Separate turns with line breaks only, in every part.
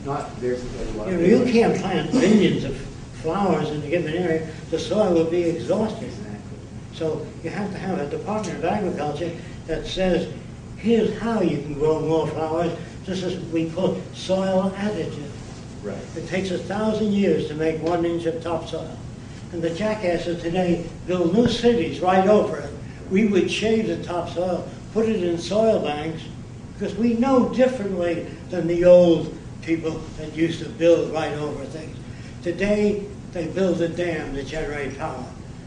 not, there's a lot.
You can't plant millions of flowers in a given area. The soil will be exhausted.
Exactly.
So you have to have a Department of Agriculture that says, here's how you can grow more flowers. This is what we call soil additive.
Right.
It takes 1,000 years to make 1 inch of topsoil. And the jackasses today build new cities right over it. We would shave the topsoil, put it in soil banks, because we know differently than the old people that used to build right over things. Today, they build a dam to generate power.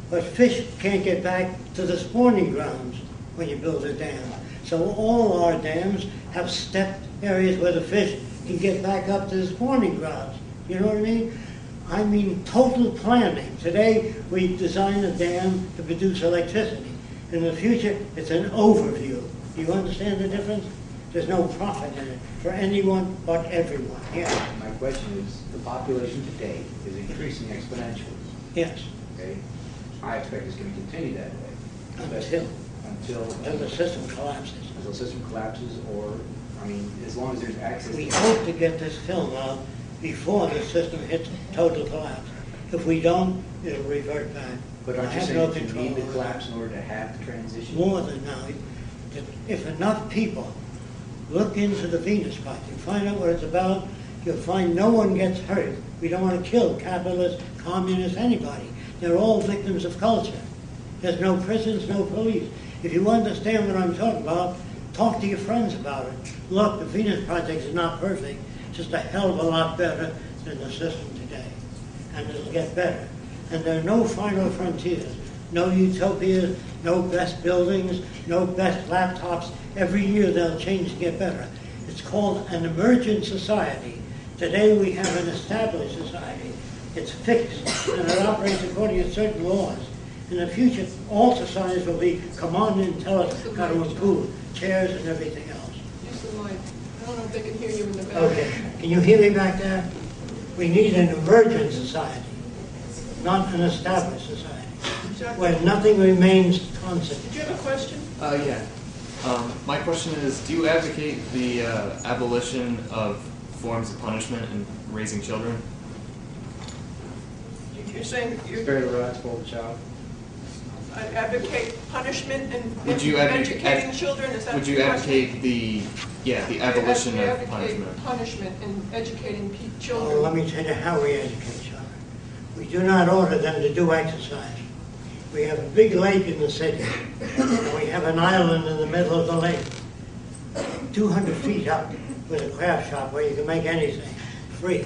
But fish can't get back to the spawning grounds when you build a dam. So all our dams have stepped areas where the fish can get back up to the spawning grounds. You know what I mean? I mean total planning. Today, we design a dam to produce electricity. In the future, it's an overview. Do you understand the difference? There's no profit in it for anyone but everyone. Yeah.
My question is, the population today is increasing exponentially.
Yes.
Okay? I expect it's going to continue that way. Until
the system collapses.
Until the system collapses, or, I mean, as long as there's access.
We hope to get this film out before the system hits total collapse. If we don't, it'll revert back.
But aren't you saying that you need the collapse in order to have the transition?
More than now. If enough people look into the Venus Project, find out what it's about, you'll find no one gets hurt. We don't want to kill capitalists, communists, anybody. They're all victims of culture. There's no prisons, no police. If you understand what I'm talking about, talk to your friends about it. Look, the Venus Project is not perfect. It's just a hell of a lot better than the system today. And it'll get better. And there are no final frontiers, no utopias, no best buildings, no best laptops. Every year they'll change to get better. It's called an emergent society. Today we have an established society. It's fixed, and it operates according to certain laws. In the future, all societies will be command and tell us how to improve chairs and everything else.
Use the mic. I don't know if they can hear you in the back.
Okay. Can you hear me back there? We need an emergent society, not an established society, where nothing remains constant.
Did you have a question?
Yeah. My question is, do you advocate the abolition of forms of punishment in raising children?
You're saying you're...
Spare the rod, spoil the child.
I advocate punishment and
Would you
educating children? Is that
would you advocate the abolition of punishment?
Punishment and educating children.
Oh, let me tell you how we educate children. We do not order them to do exercise. We have a big lake in the city, and we have an island in the middle of the lake, 200 feet up, with a craft shop where you can make anything free.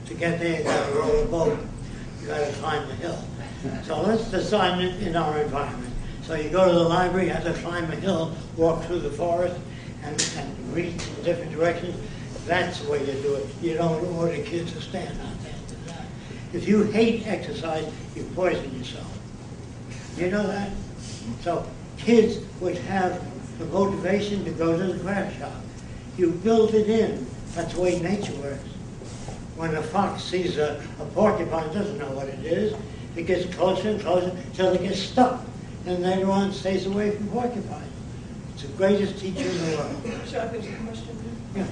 To get there, you got to row a boat. You got to climb the hill. So let's design it in our environment. So you go to the library, you have to climb a hill, walk through the forest, and read in different directions. That's the way to do it. You don't order kids to stand out there and do that. If you hate exercise, you poison yourself. You know that? So kids would have the motivation to go to the craft shop. You build it in. That's the way nature works. When a fox sees a porcupine, it doesn't know what it is. It gets closer and closer until it gets stuck. And later on stays away from porcupines. It's the greatest teacher in the world.
Jacque, there's a question.
Yes.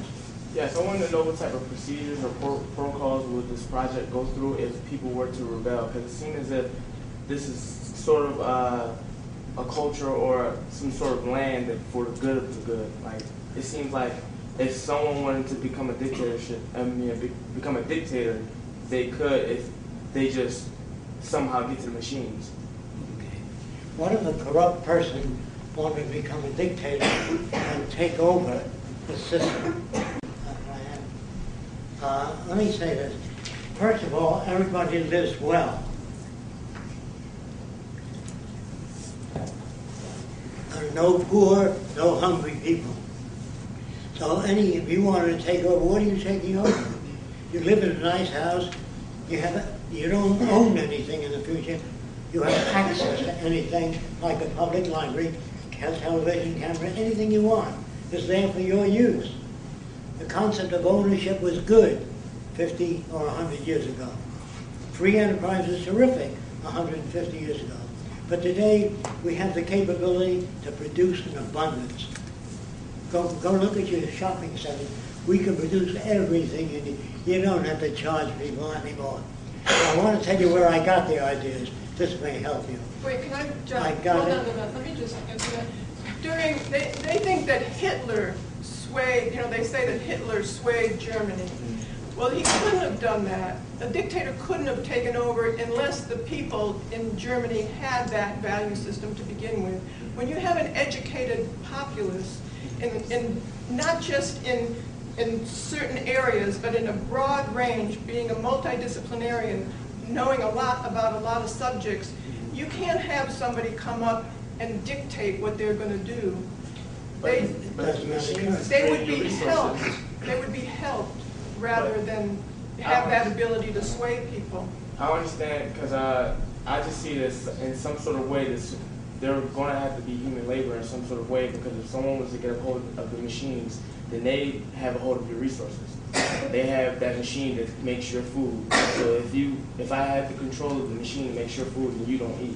Yes, I wanted to know what type of procedures or protocols would this project go through if people were to rebel? Because it seems as if this is sort of a culture or some sort of land that for the good of the good. Like, it seems like if someone wanted to become a dictatorship, become a dictator, they could if they just somehow get to the machines.
Okay. What if a corrupt person wanted to become a dictator and take over the system? Let me say this. First of all, everybody lives well. There are no poor, no hungry people. So if you wanted to take over, what are you taking over? You live in a nice house. You don't own anything in the future. You have access to anything, like a public library, television camera, anything you want is there for your use. The concept of ownership was good 50 or 100 years ago. Free enterprise was terrific 150 years ago. But today, we have the capability to produce in abundance. Go look at your shopping centers. we can produce everything, and you don't have to charge people anymore. I want to tell you where I got the ideas. This may help you.
Wait, can I jump?
I got
Hold
it.
on a minute. Let me just answer that. They think that Hitler swayed, they say that Hitler swayed Germany. Well, he couldn't have done that. A dictator couldn't have taken over unless the people in Germany had that value system to begin with. When you have an educated populace, in not just in certain areas, but in a broad range, being a multidisciplinarian, knowing a lot about a lot of subjects, you can't have somebody come up and dictate what they're going to do. They would be helped. They would be helped rather than have that ability to sway people.
I understand, because I just see this in some sort of way. They're going to have to be human labor in some sort of way, because if someone was to get a hold of the machines, then they have a hold of your resources. They have that machine that makes your food. So if I have the control of the machine that makes your food and you don't eat,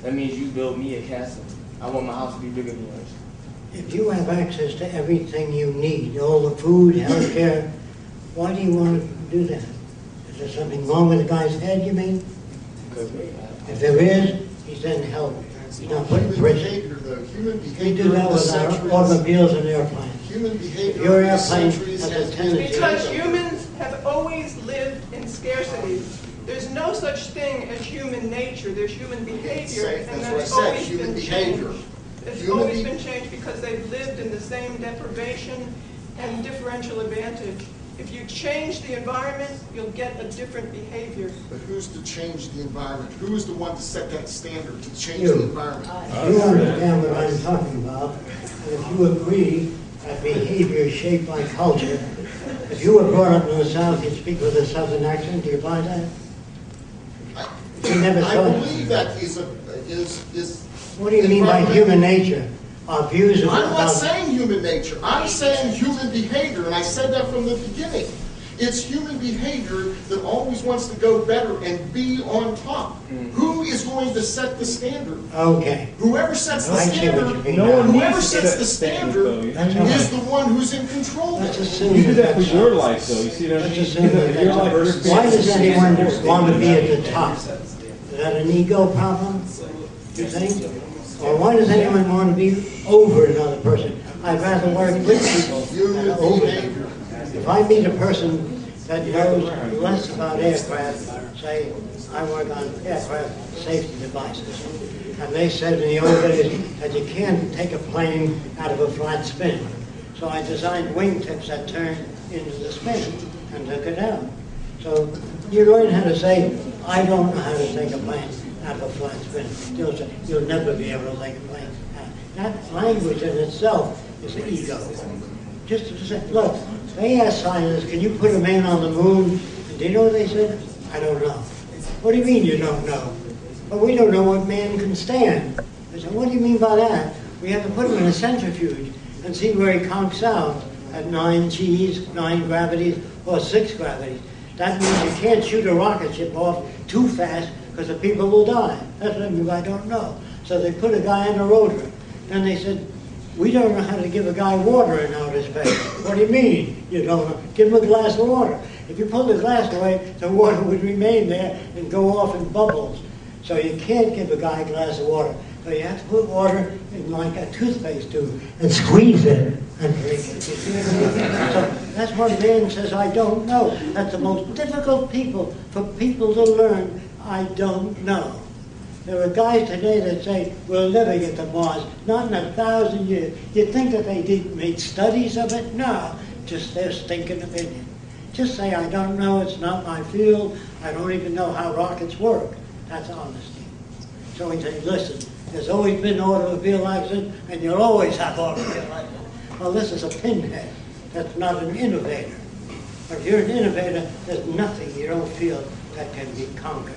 that means you build me a castle. I want my house to be bigger than yours.
If you have access to everything you need, all the food, health care, why do you want to do that? Is there something wrong with the guy's head, you mean? If there is, he's then held. He's not put in prison.
Human
We
behavior
do that
over
with our
centuries.
automobiles and airplanes.
Human behavior
Your
over
airplane
centuries
has a
has
tendency-
Because humans have always lived in scarcity. There's no such thing as human nature. There's human behavior, and
That's what I
that's
said,
always
human
been
behavior.
changed. It's
Human
always
be-
been changed because they've lived in the same deprivation and differential advantage. If you change the environment, you'll get a different behavior.
But who's to change the environment? Who is the one to set that standard to change
You.
the environment?
You understand what I'm talking about. And if you agree that behavior is shaped by culture, if you were brought up in the South, you'd speak with a Southern accent. Do you buy that? You never
I
saw it.
believe that is.
What do you mean by human nature? Our views
I'm
about...
not saying human nature. I'm saying human behavior, and I said that from the beginning. It's human behavior that always wants to go better and be on top. Who is going to set the standard?
Okay.
Whoever sets the
I see what
standard,
you mean now.
whoever sets the standard
That's all right.
is the one who's in control.
Let's
of it.
assume
You do that for
that's
your
so.
life, though. You see what I
Let's
mean?
assume that
Your life
that's
versus-
so. Why does anyone want to be at the top? Is that an ego problem, you think? Or why does anyone want to be over another person? I'd rather work with people than over them. If I meet a person that knows less about aircraft, say, I work on aircraft safety devices, and they said in the old days that you can't take a plane out of a flat spin. So I designed wingtips that turn into the spin and took it out. So you learn how to say, I don't know how to take a plane out of a flat spin. You'll never be able to take a plane out. That language in itself is an ego. Just to say, look, they asked scientists, can you put a man on the moon? And do you know what they said? I don't know. What do you mean you don't know? But we don't know what man can stand. They said, what do you mean by that? We have to put him in a centrifuge and see where he conks out at 9 G's, 9 gravities, or 6 gravities. That means you can't shoot a rocket ship off too fast because the people will die. That's what I mean by I don't know. So they put a guy in a rotor. Then they said, we don't know how to give a guy water in outer space. What do you mean you don't know? Give him a glass of water. If you pull the glass away, the water would remain there and go off in bubbles. So you can't give a guy a glass of water. So you have to put water in like a toothpaste tube and squeeze it and drink it. You see what I mean? So that's what man says, I don't know. That's the most difficult people for people to learn, I don't know. There are guys today that say, we'll never get to Mars, not in 1,000 years. You'd think that they made studies of it? No, just their stinking opinion. Just say, I don't know, it's not my field, I don't even know how rockets work. That's honesty. So we say, listen, there's always been automobile accidents, and you'll always have automobile accidents. Well, this is a pinhead. That's not an innovator. But if you're an innovator, there's nothing you don't feel that can be conquered.